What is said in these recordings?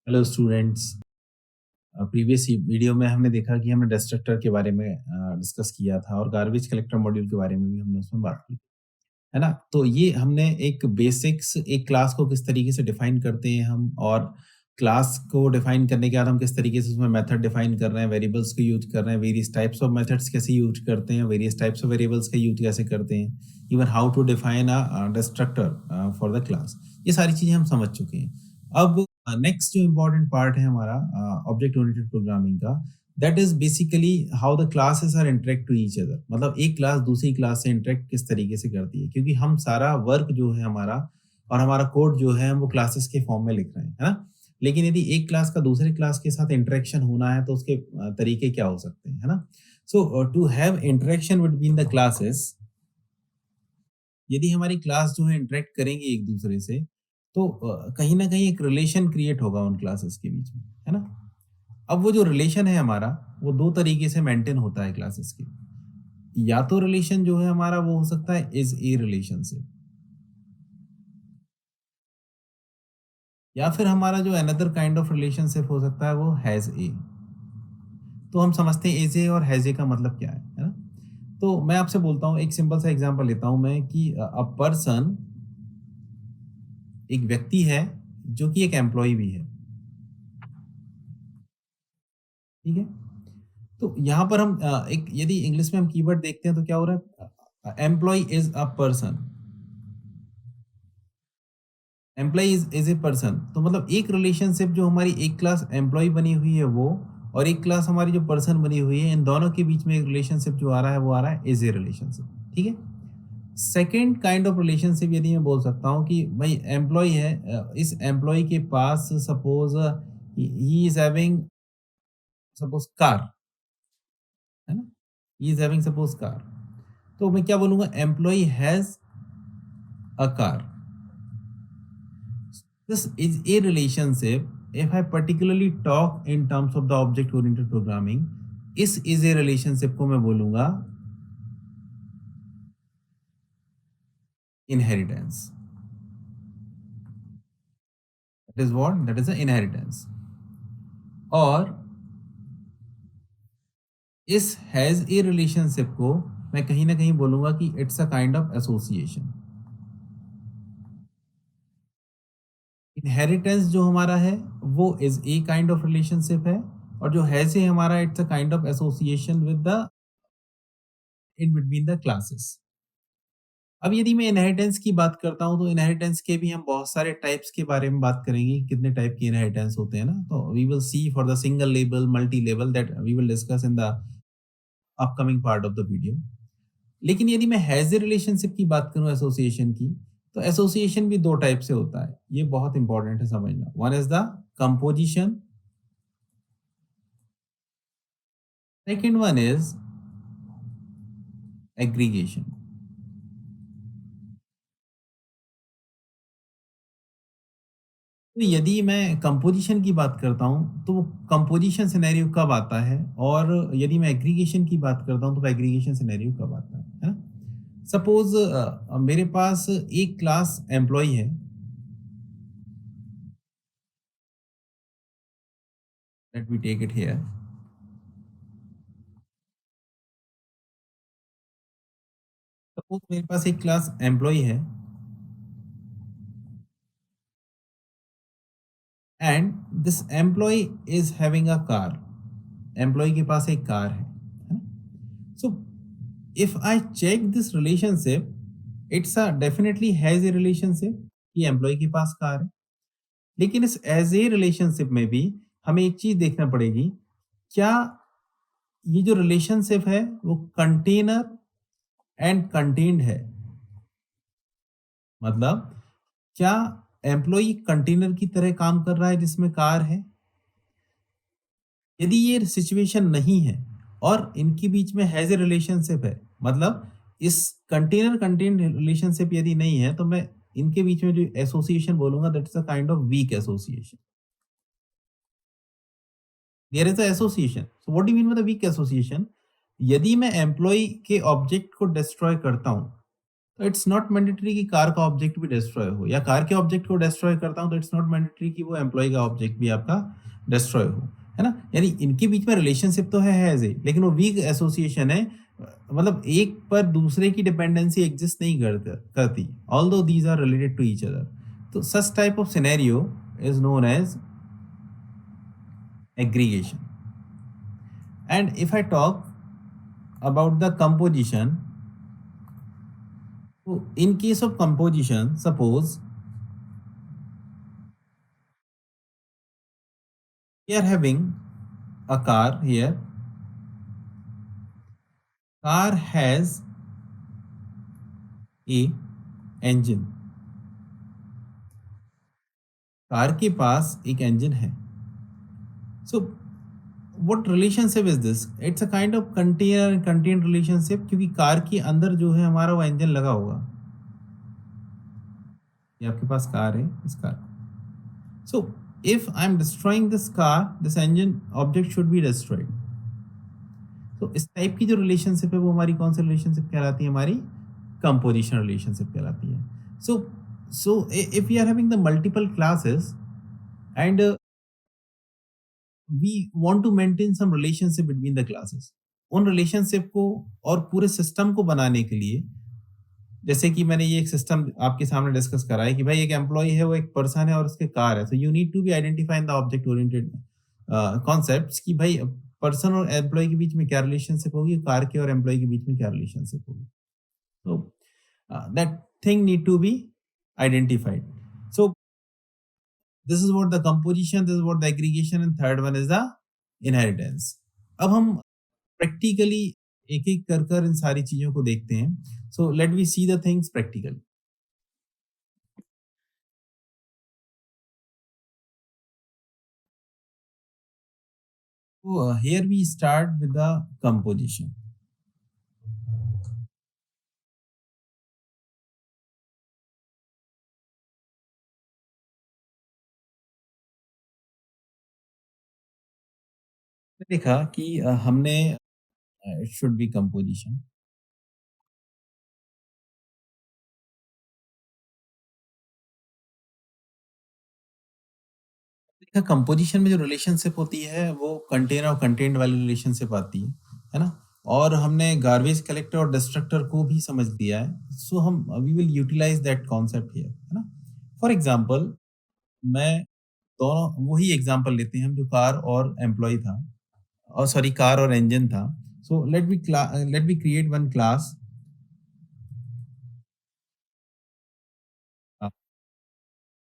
Hello students. Previous video में हमने देखा कि हमने डिस्ट्रक्टर के बारे में डिस्कस किया था और गार्बेज कलेक्टर मॉड्यूल के बारे में भी हमने उसमें बात की, है ना? तो ये हमने एक बेसिक्स एक क्लास को किस तरीके से डिफाइन करते हैं हम, और क्लास को डिफाइन करने के बाद हम किस तरीके से उसमें मेथड डिफाइन कर रहे हैं, वेरिएबल्स को यूज कर रहे हैं, वेरियस टाइप्स ऑफ मेथड्स कैसे यूज करते हैं, वेरियस टाइप्स ऑफ वेरिएबल्स का यूज कैसे करते हैं, even how to define a destructor for the class. ये सारी चीजें हम समझ चुके हैं। अब नेक्स्ट जो इम्पोर्टेंट पार्ट है हमारा ऑब्जेक्ट ओरिएंटेड प्रोग्रामिंग का, that is basically how the classes are interact to each other. मतलब एक क्लास दूसरी क्लास से इंटरेक्ट किस तरीके से करती है, क्योंकि हम सारा वर्क जो है हमारा और हमारा कोड जो है हम वो क्लासेस के फॉर्म में लिख रहे हैं, है ना? लेकिन यदि एक क्लास का दूसरे क्लास के साथ इंटरेक्शन होना है तो उसके तरीके क्या हो सकते हैं, है ना? So to have interaction between the classes, यदि हमारी क्लास जो है इंटरेक्ट करेंगे एक दूसरे से, तो कहीं ना कहीं एक रिलेशन क्रिएट होगा उन क्लासेस के बीच में, है ना? अब वो जो रिलेशन है हमारा, वो दो तरीके से मेंटेन होता है क्लासेस के। या तो रिलेशन जो है हमारा वो हो सकता है इज ए रिलेशनशिप, या फिर हमारा जो अनदर काइंड ऑफ रिलेशनशिप हो सकता है वो हैज ए। तो हम समझते हैं एज ए और हैज ए का मतलब क्या है ना? तो मैं आपसे बोलता हूँ, एक सिंपल सा एग्जांपल लेता हूँ मैं कि अ पर्सन, एक व्यक्ति है जो कि एक एम्प्लॉय भी है, ठीक है? तो यहाँ पर हम एक यदि इंग्लिश में हम कीवर्ड देखते हैं तो क्या हो रहा है? Employee is a person, employee is a person. तो मतलब एक रिलेशनशिप जो हमारी एक क्लास एम्प्लॉय बनी हुई है वो, और एक क्लास हमारी जो पर्सन बनी हुई है, इन दोनों के बीच में एक रिलेशनशिप जो आ रहा है वो आ रहा है इज ए रिलेशनशिप, ठीक है? सेकेंड काइंड ऑफ रिलेशनशिप यदि मैं बोल सकता हूँ कि भाई एम्प्लॉय है, इस एम्प्लॉय के पास suppose he is having suppose car, है ना? He is having suppose car. तो मैं क्या बोलूंगा? Employ has a car. This is a relationship. If I particularly talk in terms of the object oriented programming, इस is a relationship को मैं बोलूंगा inheritance. That is what? That is an inheritance. और इस has a relationship को मैं कहीं ना कहीं बोलूंगा कि it's a kind of association. Inheritance जो हमारा है वो is a kind of relationship है, और जो has है हमारा it's a kind of association with the in between the classes. अब यदि मैं इनहेरिटेंस की बात करता हूँ, तो इनहेरिटेंस के भी हम बहुत सारे टाइप्स के बारे में बात करेंगे, कितने टाइप के इनहेरिटेंस होते हैं ना। तो we will see for the single level, multi level, that we will discuss in the upcoming part of the video. लेकिन यदि मैं हैज ए रिलेशनशिप की बात करूं, एसोसिएशन की, तो एसोसिएशन भी दो टाइप से होता है। ये बहुत इंपॉर्टेंट है समझना। One is the composition, second one is aggregation. तो यदि मैं कंपोजिशन की बात करता हूँ, तो वो कंपोजिशन सिनेरियो कब आता है, और यदि मैं एग्रीगेशन की बात करता हूँ, तो वो एग्रीगेशन सिनेरियो कब आता है ना? सपोज मेरे पास एक क्लास एम्प्लॉय है, let me take it here. Suppose मेरे पास एक क्लास एम्प्लॉय है, and this employee is having a car. Employee के पास एक कार है ना? So if I check this relationship, it's a definitely has a relationship कि एम्प्लॉय के पास कार है। लेकिन इस एज ए रिलेशनशिप में भी हमें एक चीज देखना पड़ेगी, क्या ये जो रिलेशनशिप है वो कंटेनर एंड कंटेन्ड है? मतलब क्या एम्प्लॉय कंटेनर की तरह काम कर रहा है जिसमें कार है? यदि ये सिचुएशन नहीं है और इनके बीच में हैज ए रिलेशनशिप है, मतलब इस कंटेनर कंटेन्ड रिलेशनशिप यदि नहीं है, तो मैं इनके बीच में जो एसोसिएशन बोलूंगा, that is a kind of weak association. There is a association. So what do you mean by the weak association? यदि मैं एम्प्लॉय के ऑब्जेक्ट को डिस्ट्रॉय करता हूं, तो इट्स नॉट मैंडेटरी कि कार का ऑब्जेक्ट भी डिस्ट्रॉय हो, या कार के ऑब्जेक्ट को डिस्ट्रॉय करता हूँ तो इट्स नॉट मैंडेटरी कि वो एम्प्लॉय का ऑब्जेक्ट भी आपका डिस्ट्रॉय हो, है ना? यानी इनके बीच में रिलेशनशिप तो है एज़ ए, लेकिन वो वीक एसोसिएशन है। मतलब एक पर दूसरे की डिपेंडेंसी एग्जिस्ट नहीं करती, although these are related to each other. तो such type of scenario is known as aggregation. And if I talk about the composition, so in case of composition, suppose we are having a car here. Car has a engine. Car के पास एक engine है. So what relationship is this? It's a kind of container and contained relationship, क्योंकि car के अंदर जो है हमारा वो engine लगा होगा. ये आपके पास कार है, इस car. So if I'm destroying this car, this engine object should be destroyed. तो इस टाइप की जो रिलेशनशिप है वो हमारी कौन सी रिलेशनशिप कहलाती है? हमारी कंपोजिशन रिलेशनशिप कहलाती है. So so if we are having the multiple classes and we want to maintain some relationship between the classes, उन रिलेशनशिप को और पूरे सिस्टम को बनाने के लिए, जैसे कि मैंने ये एक सिस्टम आपके सामने डिस्कस करा है कि भाई एक एम्प्लॉय है, वो एक पर्सन है और उसके कार है. So you need to be identify in the object oriented concepts कि भाई पर्सन और एम्प्लॉय के बीच में क्या रिलेशनशिप होगी, कार के और एम्प्लॉय के बीच में क्या रिलेशनशिप होगी. So that thing need to be identified. So this is what the composition, this is what the aggregation, and third one is the inheritance. अब हम practically एक एक कर कर इन सारी चीजों को देखते हैं. So let we see the things practically. So here we start with the composition. देखा कि हमने it should be composition. देखा कंपोजिशन में जो रिलेशनशिप होती है वो कंटेनर और कंटेंट वाली रिलेशनशिप आती है ना? और हमने गार्बेज कलेक्टर और डिस्ट्रक्टर को भी समझ लिया है. सो हम we will utilize that concept here, है ना? फॉर एग्जांपल, मैं दोनों वही एग्जांपल लेते हैं हम जो कार और एम्प्लॉय था, और सॉरी कार और इंजन था. So let be create one class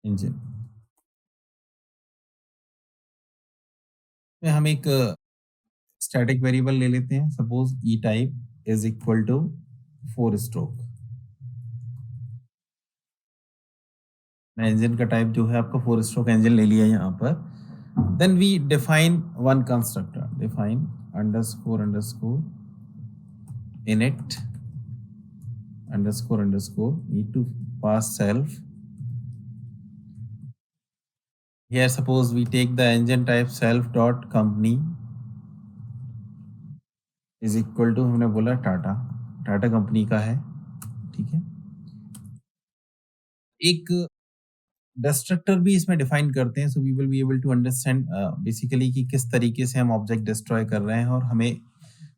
engine में हम एक स्टैटिक वेरिएबल ले लेते हैं. Suppose E type is equal to 4 stroke. मैं इंजन का टाइप जो है आपका 4 स्ट्रोक इंजन ले लिया यहाँ पर. Then we define one constructor, define underscore underscore init underscore underscore need to pass self. Here suppose we take the engine type self dot company is equal to, हमने बोला Tata, Tata company का है, ठीक है. एक डिस्ट्रक्टर भी इसमें डिफाइन करते हैं. So we will be able to understand basically कि किस तरीके से हम ऑब्जेक्ट डिस्ट्रॉय कर रहे हैं और हमें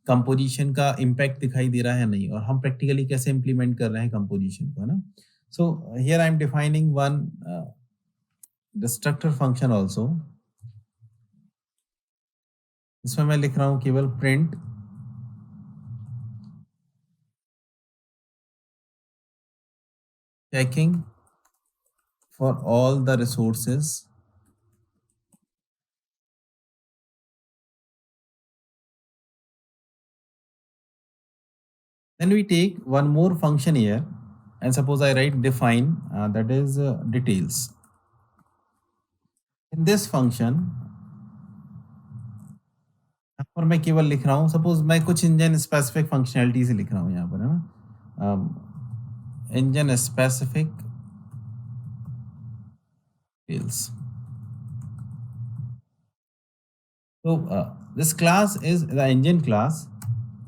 कंपोजिशन का इम्पैक्ट दिखाई दे रहा है नहीं, और हम प्रैक्टिकली कैसे इम्प्लीमेंट कर रहे हैं कंपोजिशन को, है ना? So here I am defining one destructor function also. इसमें मैं लिख रहा हूं केवल print checking for all the resources then we take one more function here, and suppose I write define that is details. In this function यहाँ पर मैं केवल लिख रहा हूँ, सपोज मैं कुछ इंजन स्पेसिफिक फंक्शनैलिटी से लिख रहा हूँ यहाँ पर, है ना? Engine specific details. So this class is the engine class.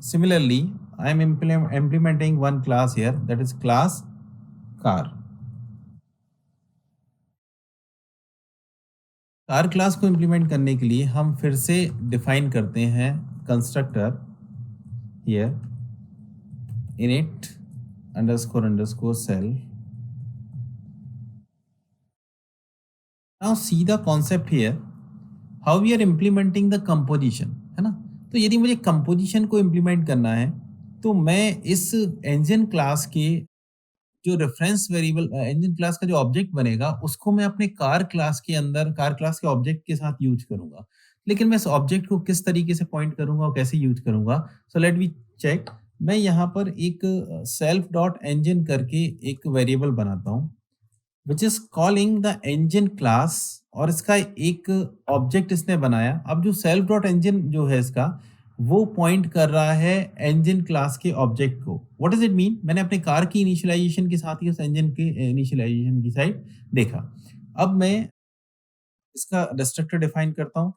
Similarly, I am implementing one class here, that is class car. Car class को इम्प्लीमेंट करने के लिए हम फिर से डिफाइन करते हैं constructor here init underscore underscore self. Now see the concept here, how we are implementing the composition, है ना? तो यदि मुझे composition को implement करना है, तो मैं इस engine क्लास के जो रेफरेंस वेरिएबल इंजन क्लास का जो ऑब्जेक्ट बनेगा उसको मैं अपने कार क्लास के अंदर कार क्लास के ऑब्जेक्ट के साथ यूज करूंगा। लेकिन मैं इस ऑब्जेक्ट को किस तरीके से पॉइंट करूंगा और कैसे यूज करूंगा? So let we check. मैं यहाँ पर एक सेल्फ डॉट इंजन करके एक वेरिएबल बनाता हूँ which is calling the engine class, और इसका एक ऑब्जेक्ट इसने बनाया। अब जो सेल्फ डॉट इंजन जो है इसका, वो पॉइंट कर रहा है इंजन क्लास के ऑब्जेक्ट को। What does it mean? मैंने अपने कार की इनिशियलाइजेशन के साथ ही उस इंजन के इनिशियलाइजेशन की साइड देखा। अब मैं इसका डिस्ट्रक्टर डिफाइन करता हूं।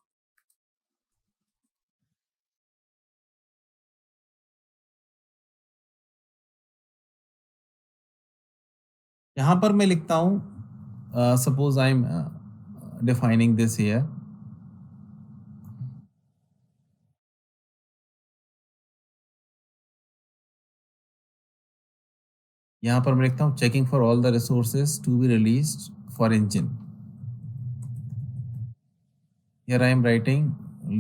यहां पर मैं लिखता हूं suppose I am defining this here. यहां पर मैं लिखता हूं checking for all the resources to be released for engine. Here I am writing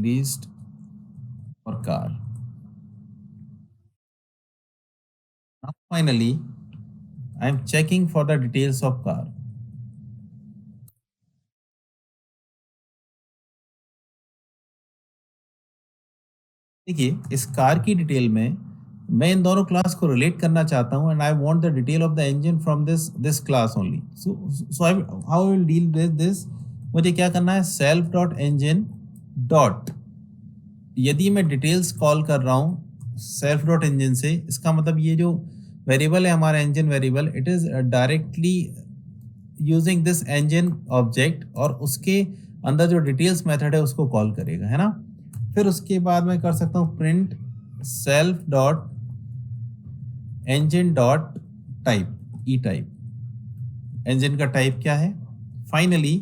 list for car. Now finally, I am checking for the details of car. देखिए इस car की detail में मैं इन दोनों क्लास को रिलेट करना चाहता हूं and I want the detail of the engine from this this class only. So I how will deal with this? मुझे क्या करना है? सेल्फ डॉट इंजन डॉट, यदि मैं डिटेल्स कॉल कर रहा हूं सेल्फ डॉट इंजन से, इसका मतलब ये जो वेरिएबल है हमारा engine variable, it is directly using this engine object, और उसके अंदर जो डिटेल्स मेथड है उसको कॉल करेगा, है ना? फिर उसके बाद मैं कर सकता हूँ print self dot engine dot type, e type. Engine का टाइप क्या है? Finally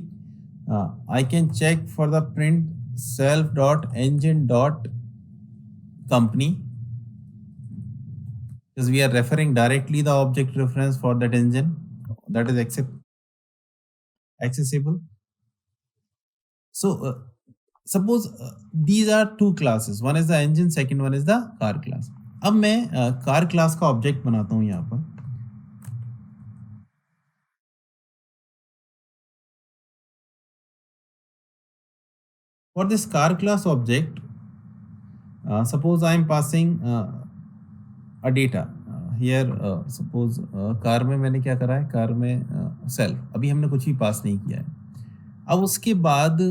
I can check for the print self dot engine dot company, because we are referring directly the object reference for that engine that is accessible. So suppose these are two classes, one is the engine, second one is the car class. अब मैं car class का object बनाता हूं यहाँ पर। For this car class object, suppose I am passing a data here, suppose car में मैंने क्या करा है? कार में सेल्फ, अभी हमने कुछ भी पास नहीं किया है। अब उसके बाद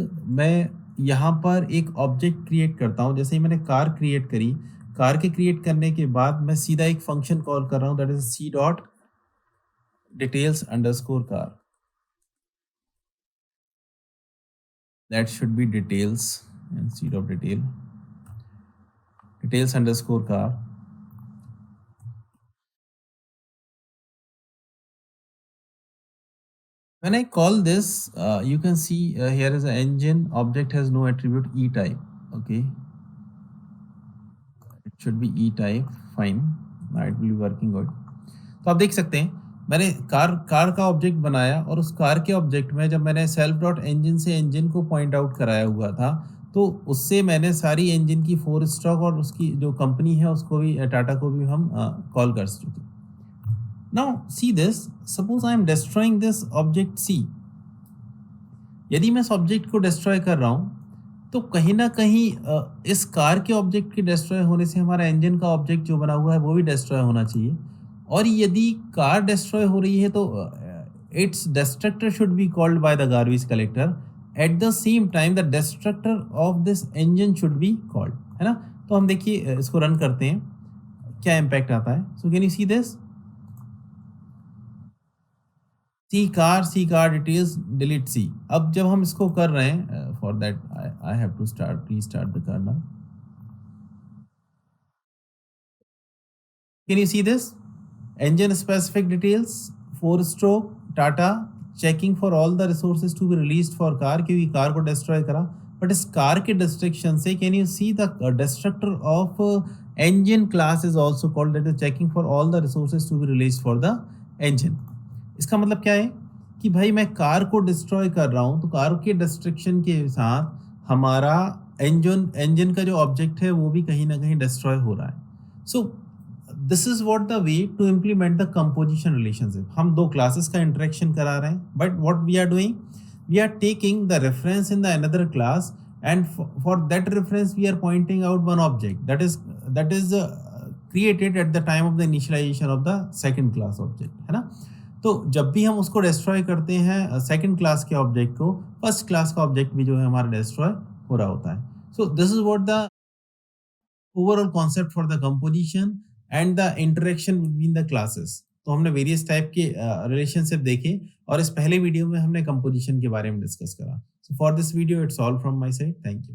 मैं यहाँ पर एक ऑब्जेक्ट क्रिएट करता हूँ। जैसे ही मैंने कार क्रिएट करी, कार के क्रिएट करने के बाद मैं सीधा एक फंक्शन कॉल कर रहा हूँ, that is C dot details underscore car. That should be details instead of details underscore car. When I call this, you can see here is an engine object has no attribute e type. Okay, it should be e type. Fine, now it will be working good. तो आप देख सकते हैं मैंने car का object बनाया, और उस कार के ऑब्जेक्ट में जब मैंने सेल्फ डॉट इंजन से इंजन को पॉइंट आउट कराया हुआ था, तो उससे मैंने सारी इंजन की 4 स्ट्रोक और उसकी जो कंपनी है उसको भी, टाटा को भी हम कॉल कर चुके। Now see this, suppose I am destroying this object C. यदि मैं इस ऑब्जेक्ट को डिस्ट्रॉय कर रहा हूँ, तो कहीं ना कहीं इस कार के ऑब्जेक्ट के डिस्ट्रॉय होने से हमारा इंजन का ऑब्जेक्ट जो बना हुआ है वो भी डिस्ट्रॉय होना चाहिए। और यदि कार डिस्ट्रॉय हो रही है तो it's destructor should be called by the garbage collector. At the same time the destructor of this engine should be called, है ना? तो हम देखिए इसको रन करते हैं, क्या इम्पैक्ट आता है। So can you see this? See car details delete see. अब जब हम इसको कर रहे हैं, for that I have to start restart the car now. Can you see this? Engine specific details, 4-stroke, Tata, checking for all the resources to be released for car क्योंकि car को destroy करा. But इस car के destruction से can you see the destructor of engine class is also called, that is checking for all the resources to be released for the engine. इसका मतलब क्या है कि भाई मैं कार को डिस्ट्रॉय कर रहा हूं तो कार के डिस्ट्रक्शन के साथ हमारा इंजन का जो ऑब्जेक्ट है वो भी कहीं ना कहीं डिस्ट्रॉय हो रहा है. So this is what the way to implement the composition relationship. हम दो क्लासेस का इंटरेक्शन करा रहे हैं, but what we are doing, we are taking the reference in the another class, and for that reference we are pointing out one object that is created at the time of the initialization of the second class object, है ना. तो जब भी हम उसको destroy करते हैं second class के ऑब्जेक्ट को, फर्स्ट क्लास का ऑब्जेक्ट भी जो है हमारा डिस्ट्रॉय हो रहा होता है. So this is what the overall concept for the composition and the interaction between the classes. तो हमने वेरियस टाइप के रिलेशनशिप देखे और इस पहले वीडियो में हमने कंपोजिशन के बारे में डिस्कस करा. So for this video it's all from my side. Thank you.